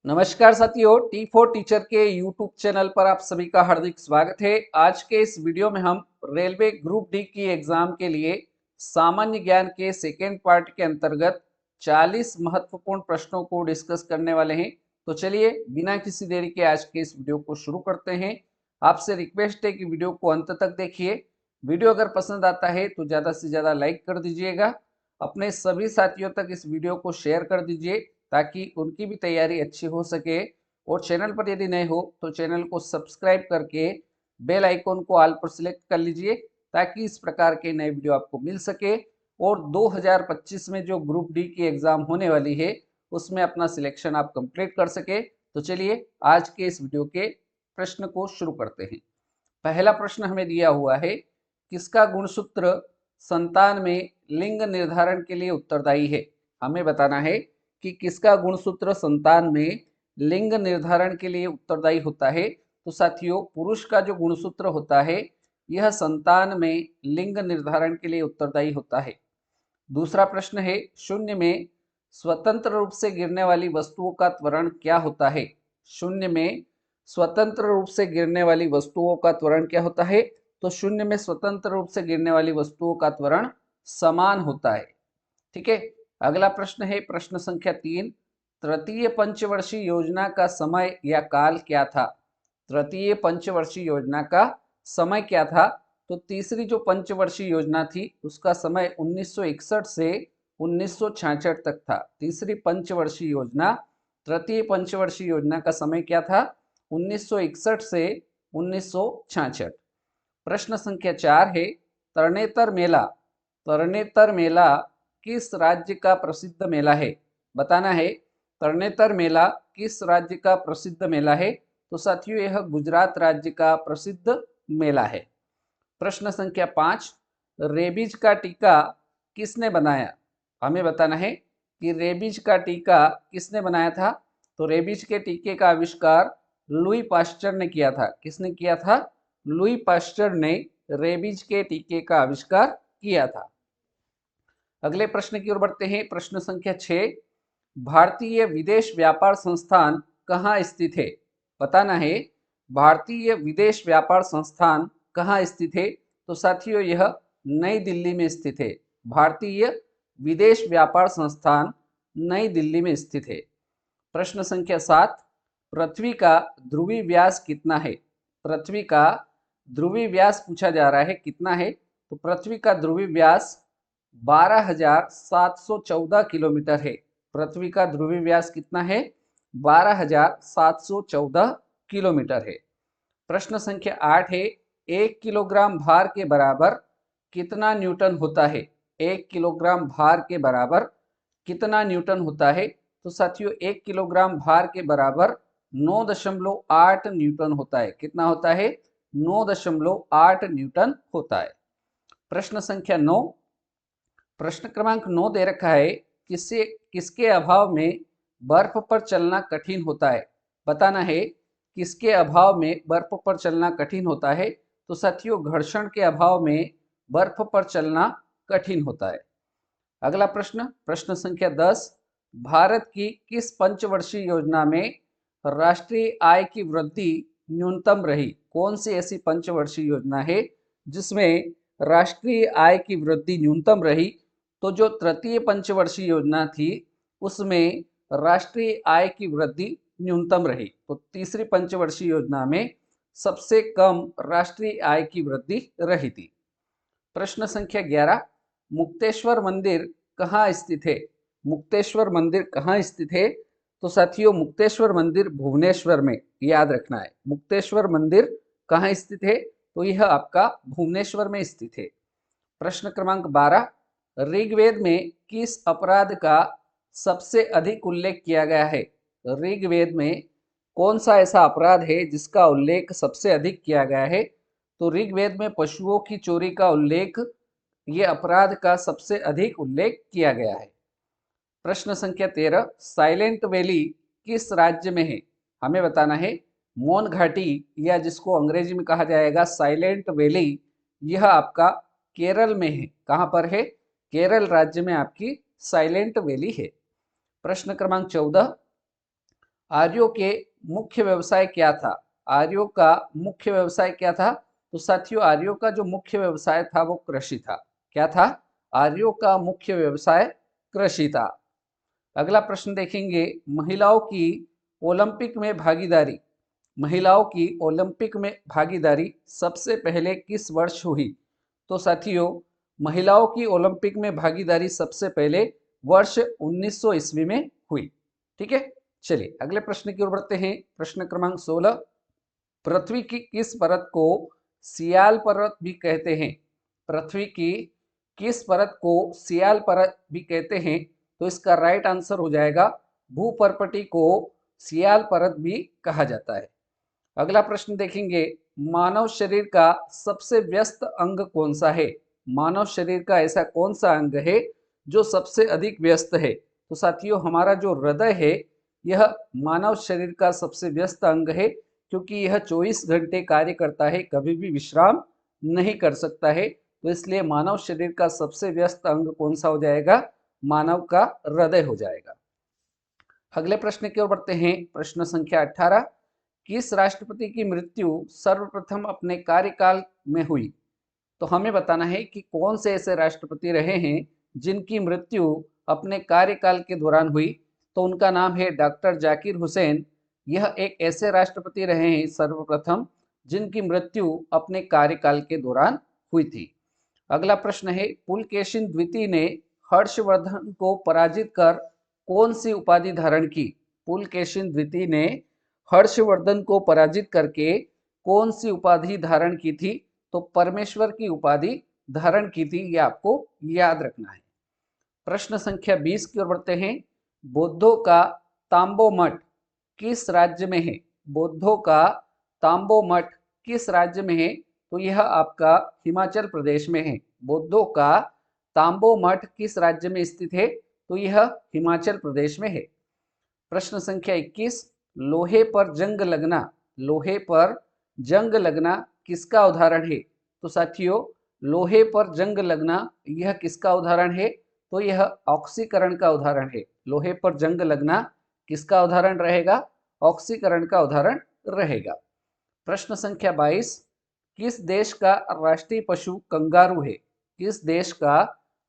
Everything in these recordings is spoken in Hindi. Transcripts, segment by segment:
नमस्कार साथियों, T4 टीचर के यूट्यूब चैनल पर आप सभी का हार्दिक स्वागत है। आज के इस वीडियो में हम रेलवे ग्रुप डी की एग्जाम के लिए सामान्य ज्ञान के सेकेंड पार्ट के अंतर्गत 40 महत्वपूर्ण प्रश्नों को डिस्कस करने वाले हैं। तो चलिए बिना किसी देरी के आज के इस वीडियो को शुरू करते हैं। आपसे रिक्वेस्ट है कि वीडियो को अंत तक देखिए। वीडियो अगर पसंद आता है तो ज़्यादा से ज़्यादा लाइक कर दीजिएगा। अपने सभी साथियों तक इस वीडियो को शेयर कर दीजिए ताकि उनकी भी तैयारी अच्छी हो सके। और चैनल पर यदि नए हो तो चैनल को सब्सक्राइब करके बेल आइकॉन को ऑल पर सिलेक्ट कर लीजिए ताकि इस प्रकार के नए वीडियो आपको मिल सके और 2025 में जो ग्रुप डी की एग्जाम होने वाली है उसमें अपना सिलेक्शन आप कंप्लीट कर सके। तो चलिए आज के इस वीडियो के प्रश्न को शुरू करते हैं। पहला प्रश्न हमें दिया हुआ है, किसका गुणसूत्र संतान में लिंग निर्धारण के लिए उत्तरदायी है। हमें बताना है कि किसका गुणसूत्र संतान में लिंग निर्धारण के लिए उत्तरदायी होता है। तो साथियों, पुरुष का जो गुणसूत्र होता है यह संतान में लिंग निर्धारण के लिए उत्तरदायी होता है। दूसरा प्रश्न है, शून्य में स्वतंत्र रूप से गिरने वाली वस्तुओं का त्वरण क्या होता है। शून्य में स्वतंत्र रूप से गिरने वाली वस्तुओं का त्वरण क्या होता है। तो शून्य में स्वतंत्र रूप से गिरने वाली वस्तुओं का त्वरण समान होता है। ठीक है। अगला प्रश्न है प्रश्न संख्या 3, तृतीय पंचवर्षीय योजना का समय या काल क्या था। तृतीय पंचवर्षीय योजना का समय क्या था। तो तीसरी जो पंचवर्षीय योजना थी उसका समय 1961 से 1966 तक था। तीसरी पंचवर्षीय योजना, तृतीय पंचवर्षीय योजना का समय क्या था, 1961 से 1966। प्रश्न संख्या 4 है, तरणेतर मेला, तरणेतर मेला किस राज्य का प्रसिद्ध मेला है। बताना है तरणेतर मेला किस राज्य का प्रसिद्ध मेला है। तो साथियों, यह गुजरात राज्य का प्रसिद्ध मेला है। प्रश्न संख्या 5, रेबीज का टीका किसने बनाया। हमें बताना है कि रेबीज का टीका किसने बनाया था। तो रेबीज के टीके का आविष्कार लुई पास्चर ने किया था। किसने किया था। लुई पास्चर ने रेबीज के टीके का आविष्कार किया था। अगले प्रश्न की ओर बढ़ते हैं। प्रश्न संख्या 6, भारतीय विदेश व्यापार संस्थान कहाँ स्थित है। बताना है भारतीय विदेश व्यापार संस्थान कहाँ स्थित है। तो साथियों, यह नई दिल्ली में स्थित है। भारतीय विदेश व्यापार संस्थान नई दिल्ली में स्थित है। प्रश्न संख्या 7, पृथ्वी का ध्रुवीय व्यास कितना है। पृथ्वी का ध्रुवीय व्यास पूछा जा रहा है, कितना है। तो पृथ्वी का ध्रुवीय व्यास 12,714 किलोमीटर है। पृथ्वी का ध्रुवीय व्यास कितना है, 12,714 किलोमीटर है। प्रश्न संख्या 8 है, 1 किलोग्राम भार के बराबर कितना न्यूटन होता है। 1 किलोग्राम भार के बराबर कितना न्यूटन होता है। तो साथियों, 1 किलोग्राम भार के बराबर 9.8 न्यूटन होता है। कितना होता है, 9.8 न्यूटन होता है। प्रश्न संख्या 9, प्रश्न क्रमांक 9 दे रखा है, किससे किसके अभाव में बर्फ पर चलना कठिन होता है। बताना है किसके अभाव में बर्फ पर चलना कठिन होता है। तो साथियों, घर्षण के अभाव में बर्फ पर चलना कठिन होता है। अगला प्रश्न, प्रश्न संख्या 10, भारत की किस पंचवर्षीय योजना में राष्ट्रीय आय की वृद्धि न्यूनतम रही। कौन सी ऐसी पंचवर्षीय योजना है जिसमें राष्ट्रीय आय की वृद्धि न्यूनतम रही। तो जो तृतीय पंचवर्षीय योजना थी उसमें राष्ट्रीय आय की वृद्धि न्यूनतम रही। तो तीसरी पंचवर्षीय योजना में सबसे कम राष्ट्रीय आय की वृद्धि रही थी। प्रश्न संख्या 11, मुक्तेश्वर मंदिर कहाँ स्थित है। मुक्तेश्वर मंदिर कहाँ स्थित है। तो साथियों, मुक्तेश्वर मंदिर भुवनेश्वर में, याद रखना है। मुक्तेश्वर मंदिर कहाँ स्थित है। तो यह आपका भुवनेश्वर में स्थित है। प्रश्न क्रमांक 12, ऋग्वेद में किस अपराध का सबसे अधिक उल्लेख किया गया है। ऋग्वेद में कौन सा ऐसा अपराध है जिसका उल्लेख सबसे अधिक किया गया है। तो ऋग्वेद में पशुओं की चोरी का उल्लेख, ये अपराध का सबसे अधिक उल्लेख किया गया है। प्रश्न संख्या 13, साइलेंट वैली किस राज्य में है। हमें बताना है मौन घाटी, या जिसको अंग्रेजी में कहा जाएगा साइलेंट वैली, यह आपका केरल में है। कहां पर है, केरल राज्य में आपकी साइलेंट वैली है। प्रश्न क्रमांक 14, आर्यों के मुख्य व्यवसाय क्या था? आर्यों का मुख्य व्यवसाय क्या था? तो साथियों, आर्यों का जो मुख्य व्यवसाय था वो कृषि था। क्या था? आर्यों का मुख्य व्यवसाय कृषि था। अगला प्रश्न देखेंगे, महिलाओं की ओलंपिक में भागीदारी, महिलाओं की ओलंपिक में भागीदारी सबसे पहले किस वर्ष हुई? तो साथियों, महिलाओं की ओलंपिक में भागीदारी सबसे पहले वर्ष 1900 ईस्वी में हुई। ठीक है, चलिए अगले प्रश्न की ओर बढ़ते हैं। प्रश्न क्रमांक 16, पृथ्वी की किस परत को सियाल परत भी कहते हैं? पृथ्वी की किस परत को सियाल परत भी कहते हैं? तो इसका राइट आंसर हो जाएगा भूपर्पटी को सियाल परत भी कहा जाता है। अगला प्रश्न देखेंगे, मानव शरीर का सबसे व्यस्त अंग कौन सा है? मानव शरीर का ऐसा कौन सा अंग है जो सबसे अधिक व्यस्त है? तो साथियों, हमारा जो हृदय है यह मानव शरीर का सबसे व्यस्त अंग है, क्योंकि यह 24 घंटे कार्य करता है, कभी भी विश्राम नहीं कर सकता है। तो इसलिए मानव शरीर का सबसे व्यस्त अंग कौन सा हो जाएगा? मानव का हृदय हो जाएगा। अगले प्रश्न की ओर बढ़ते हैं। प्रश्न संख्या 18, किस राष्ट्रपति की मृत्यु सर्वप्रथम अपने कार्यकाल में हुई? तो हमें बताना है कि कौन से ऐसे राष्ट्रपति रहे हैं जिनकी मृत्यु अपने कार्यकाल के दौरान हुई। तो उनका नाम है डॉक्टर जाकिर हुसैन। यह एक ऐसे राष्ट्रपति रहे हैं सर्वप्रथम जिनकी मृत्यु अपने कार्यकाल के दौरान हुई थी। अगला प्रश्न है, पुलकेशिन द्वितीय ने हर्षवर्धन को पराजित कर कौन सी उपाधि धारण की? पुलकेशिन द्वितीय ने हर्षवर्धन को पराजित करके कौन सी उपाधि धारण की थी? तो परमेश्वर की उपाधि धारण की थी, यह आपको याद रखना है। प्रश्न संख्या 20 की ओर बढ़ते हैं। बौद्धों का तांबो मठ किस राज्य में है? बौद्धों का तांबो मठ किस राज्य में है? तो यह आपका हिमाचल प्रदेश में है। बौद्धों का तांबो मठ किस राज्य में स्थित है? तो यह हिमाचल प्रदेश में है। प्रश्न संख्या 21, लोहे पर जंग लगना, लोहे पर जंग लगना किसका उदाहरण है? तो साथियों, लोहे पर जंग लगना यह किसका उदाहरण है? तो यह ऑक्सीकरण का उदाहरण है। लोहे पर जंग लगना किसका उदाहरण रहेगा? ऑक्सीकरण का उदाहरण रहेगा। प्रश्न संख्या 22, किस देश का राष्ट्रीय पशु कंगारू है? किस देश का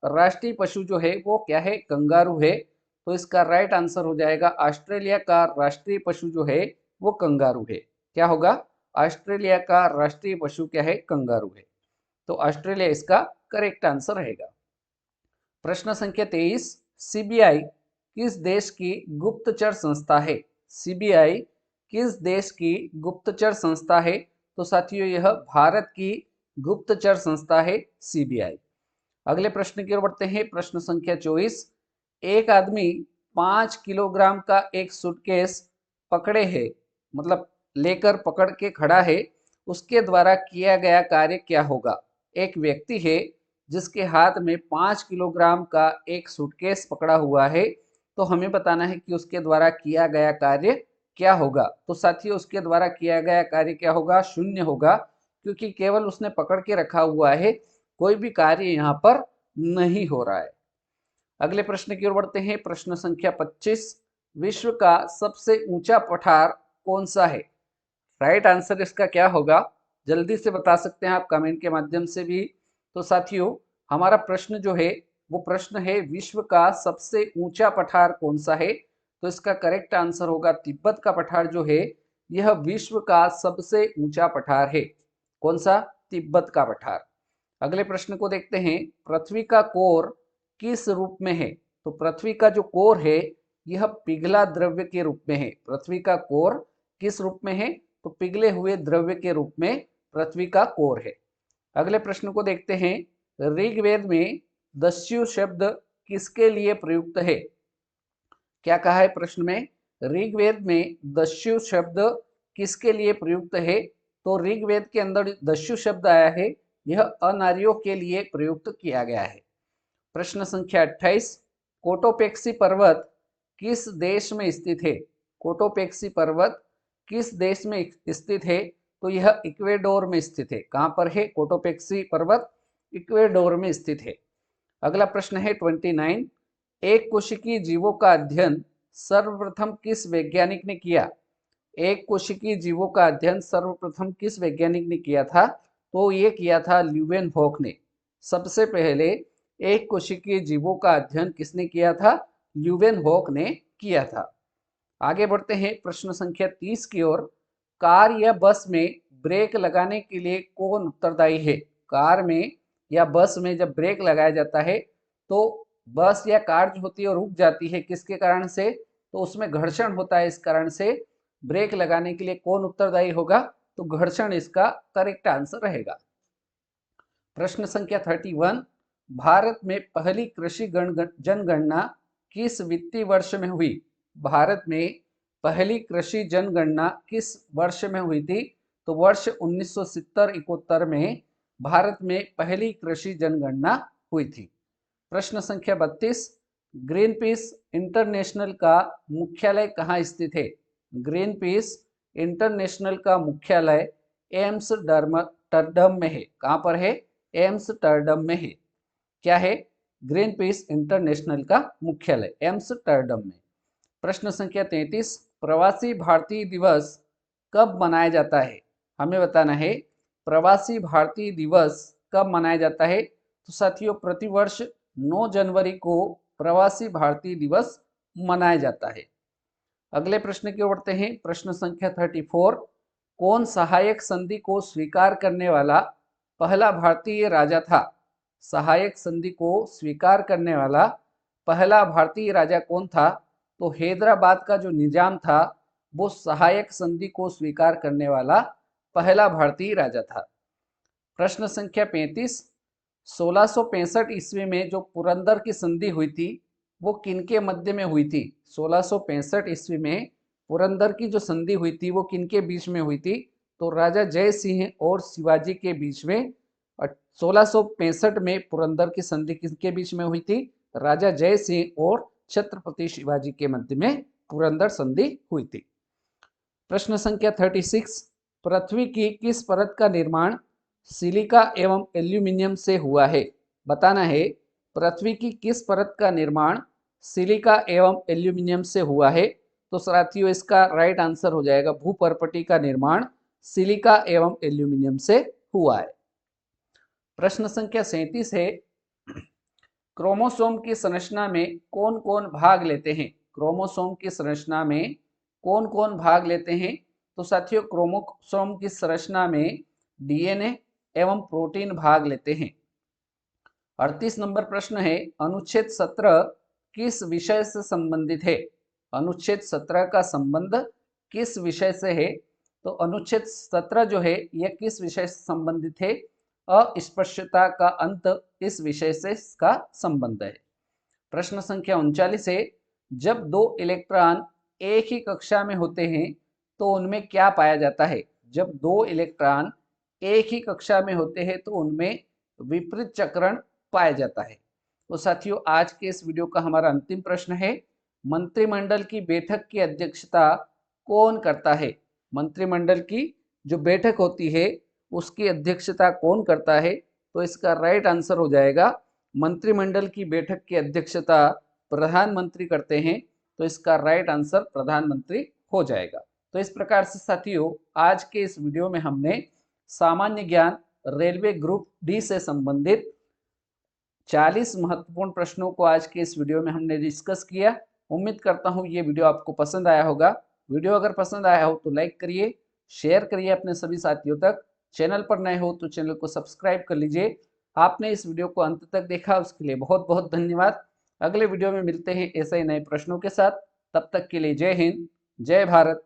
राष्ट्रीय पशु जो है वो क्या है? कंगारू है। तो इसका राइट आंसर हो जाएगा, ऑस्ट्रेलिया का राष्ट्रीय पशु जो है वो कंगारू है। क्या होगा? ऑस्ट्रेलिया का राष्ट्रीय पशु क्या है? कंगारू है। तो ऑस्ट्रेलिया इसका करेक्ट आंसर रहेगा। प्रश्न संख्या 23, सीबीआई किस देश की गुप्तचर संस्था है? सीबीआई किस देश की गुप्तचर संस्था है? तो साथियों, यह भारत की गुप्तचर संस्था है सीबीआई। अगले प्रश्न की ओर बढ़ते हैं। प्रश्न संख्या 24, एक आदमी 5 किलोग्राम का एक सूटकेस पकड़े है, मतलब लेकर पकड़ के खड़ा है, उसके द्वारा किया गया कार्य क्या होगा? एक व्यक्ति है जिसके हाथ में 5 किलोग्राम का एक सूटकेस पकड़ा हुआ है, तो हमें बताना है कि उसके द्वारा किया गया कार्य क्या होगा। तो साथियों, उसके द्वारा किया गया कार्य क्या होगा? शून्य होगा, क्योंकि केवल उसने पकड़ के रखा हुआ है, कोई भी कार्य यहाँ पर नहीं हो रहा है। अगले प्रश्न की ओर बढ़ते हैं। प्रश्न संख्या 25, विश्व का सबसे ऊंचा पठार कौन सा है? राइट आंसर इसका क्या होगा? जल्दी से बता सकते हैं आप कमेंट के माध्यम से भी। तो साथियों, हमारा प्रश्न जो है वो प्रश्न है, विश्व का सबसे ऊंचा पठार कौन सा है? तो इसका करेक्ट आंसर होगा तिब्बत का पठार जो है यह विश्व का सबसे ऊंचा पठार है। कौन सा? तिब्बत का पठार। अगले प्रश्न को देखते हैं। पृथ्वी का कोर किस रूप में है? तो पृथ्वी का जो कोर है यह पिघला द्रव्य के रूप में है। पृथ्वी का कोर किस रूप में है? तो पिघले हुए द्रव्य के रूप में पृथ्वी का कोर है। अगले प्रश्न को देखते हैं। ऋग्वेद में दस्यु शब्द किसके लिए प्रयुक्त है? क्या कहा है प्रश्न में? ऋग्वेद में दस्यु शब्द किसके लिए प्रयुक्त है? तो ऋग्वेद के अंदर दस्यु शब्द आया है, यह अनार्यों के लिए प्रयुक्त किया गया है। प्रश्न संख्या 28, कोटोपेक्सी पर्वत किस देश में स्थित है? कोटोपेक्सी पर्वत किस देश में स्थित है? तो यह इक्वेडोर में स्थित है। कहां पर है कोटोपेक्सी पर्वत? इक्वेडोर में स्थित है। अगला प्रश्न है 29, एक कोशिकीय जीवों का अध्ययन सर्वप्रथम किस वैज्ञानिक ने किया? एक कोशिकीय जीवों का अध्ययन सर्वप्रथम किस वैज्ञानिक ने किया था? तो ये किया था ल्यूवेनहॉक ने। सबसे पहले एक कोशिकीय जीवों का अध्ययन किसने किया था? ल्यूवेनहॉक ने किया था। आगे बढ़ते हैं प्रश्न संख्या 30 की ओर। कार या बस में ब्रेक लगाने के लिए कौन उत्तरदायी है? कार में या बस में जब ब्रेक लगाया जाता है तो बस या कार जो होती है रुक जाती है, किसके कारण से? तो उसमें घर्षण होता है, इस कारण से ब्रेक लगाने के लिए कौन उत्तरदायी होगा? तो घर्षण इसका करेक्ट आंसर रहेगा। प्रश्न संख्या 31। भारत में पहली कृषि जनगणना किस वित्तीय वर्ष में हुई? भारत में पहली कृषि जनगणना किस वर्ष में हुई थी? तो वर्ष 1970-71 में भारत में पहली कृषि जनगणना हुई थी। प्रश्न संख्या 32। ग्रीन पीस इंटरनेशनल का मुख्यालय कहाँ स्थित है? ग्रीन पीस इंटरनेशनल का मुख्यालय एम्स्टर्डम में है। कहाँ पर है? एम्स्टर्डम में है। क्या है? ग्रीन पीस इंटरनेशनल का मुख्यालय एम्स्टर्डम में। प्रश्न संख्या 33। प्रवासी भारतीय दिवस कब मनाया जाता है? हमें बताना है प्रवासी भारतीय दिवस कब मनाया जाता है। तो साथियों, प्रतिवर्ष 9 जनवरी को प्रवासी भारतीय दिवस मनाया जाता है। अगले प्रश्न की ओर बढ़ते हैं। प्रश्न संख्या 34। कौन सहायक संधि को स्वीकार करने वाला पहला भारतीय राजा था? सहायक संधि को स्वीकार करने वाला पहला भारतीय राजा कौन था? तो हैदराबाद का जो निजाम था वो सहायक संधि को स्वीकार करने वाला पहला भारतीय राजा था। प्रश्न संख्या 35। 1665 ईस्वी में जो पुरंदर की संधि हुई थी वो किनके मध्य में हुई थी? 1665 ईस्वी में पुरंदर की जो संधि हुई थी वो किनके बीच में हुई थी? तो राजा जय सिंह और शिवाजी के बीच में। 1665 में पुरंदर की संधि किसके बीच में हुई थी? राजा जय सिंह और छत्रपति शिवाजी के मध्य में पुरंदर संधि हुई थी। प्रश्न संख्या 36। पृथ्वी की किस परत का निर्माण सिलिका एवं एल्यूमिनियम से हुआ है? बताना है पृथ्वी की किस परत का निर्माण सिलिका एवं एल्यूमिनियम से हुआ है। तो साथियों, इसका राइट आंसर हो जाएगा भूपर्पटी का निर्माण सिलिका एवं एल्यूमिनियम से हुआ है। प्रश्न संख्या 37 है। क्रोमोसोम की संरचना में कौन कौन भाग लेते हैं? क्रोमोसोम की संरचना में कौन कौन भाग लेते हैं? तो साथियों, क्रोमोसोम की संरचना में डीएनए एवं प्रोटीन भाग लेते हैं। 38 नंबर प्रश्न है। अनुच्छेद 17 किस विषय से संबंधित है? अनुच्छेद 17 का संबंध किस विषय से है? तो अनुच्छेद 17 जो है यह किस विषय से संबंधित है? अस्पृश्यता का अंत इस विषय से इसका संबंध है। प्रश्न संख्या 39 है। जब दो इलेक्ट्रॉन एक ही कक्षा में होते हैं तो उनमें क्या पाया जाता है? जब दो इलेक्ट्रॉन एक ही कक्षा में होते हैं तो उनमें विपरीत चक्रण पाया जाता है। तो साथियों, आज के इस वीडियो का हमारा अंतिम प्रश्न है। मंत्रिमंडल की बैठक की अध्यक्षता कौन करता है? मंत्रिमंडल की जो बैठक होती है उसकी अध्यक्षता कौन करता है? तो इसका राइट आंसर हो जाएगा मंत्रिमंडल की बैठक की अध्यक्षता प्रधानमंत्री करते हैं। तो इसका राइट आंसर प्रधानमंत्री हो जाएगा। तो इस प्रकार से साथियों, आज के इस वीडियो में हमने सामान्य ज्ञान रेलवे ग्रुप डी से संबंधित 40 महत्वपूर्ण प्रश्नों को आज के इस वीडियो में हमने डिस्कस किया। उम्मीद करता हूँ ये वीडियो आपको पसंद आया होगा। वीडियो अगर पसंद आया हो तो लाइक करिए, शेयर करिए अपने सभी साथियों तक। चैनल पर नए हो तो चैनल को सब्सक्राइब कर लीजिए। आपने इस वीडियो को अंत तक देखा उसके लिए बहुत बहुत धन्यवाद। अगले वीडियो में मिलते हैं ऐसे ही नए प्रश्नों के साथ। तब तक के लिए जय हिंद, जय भारत,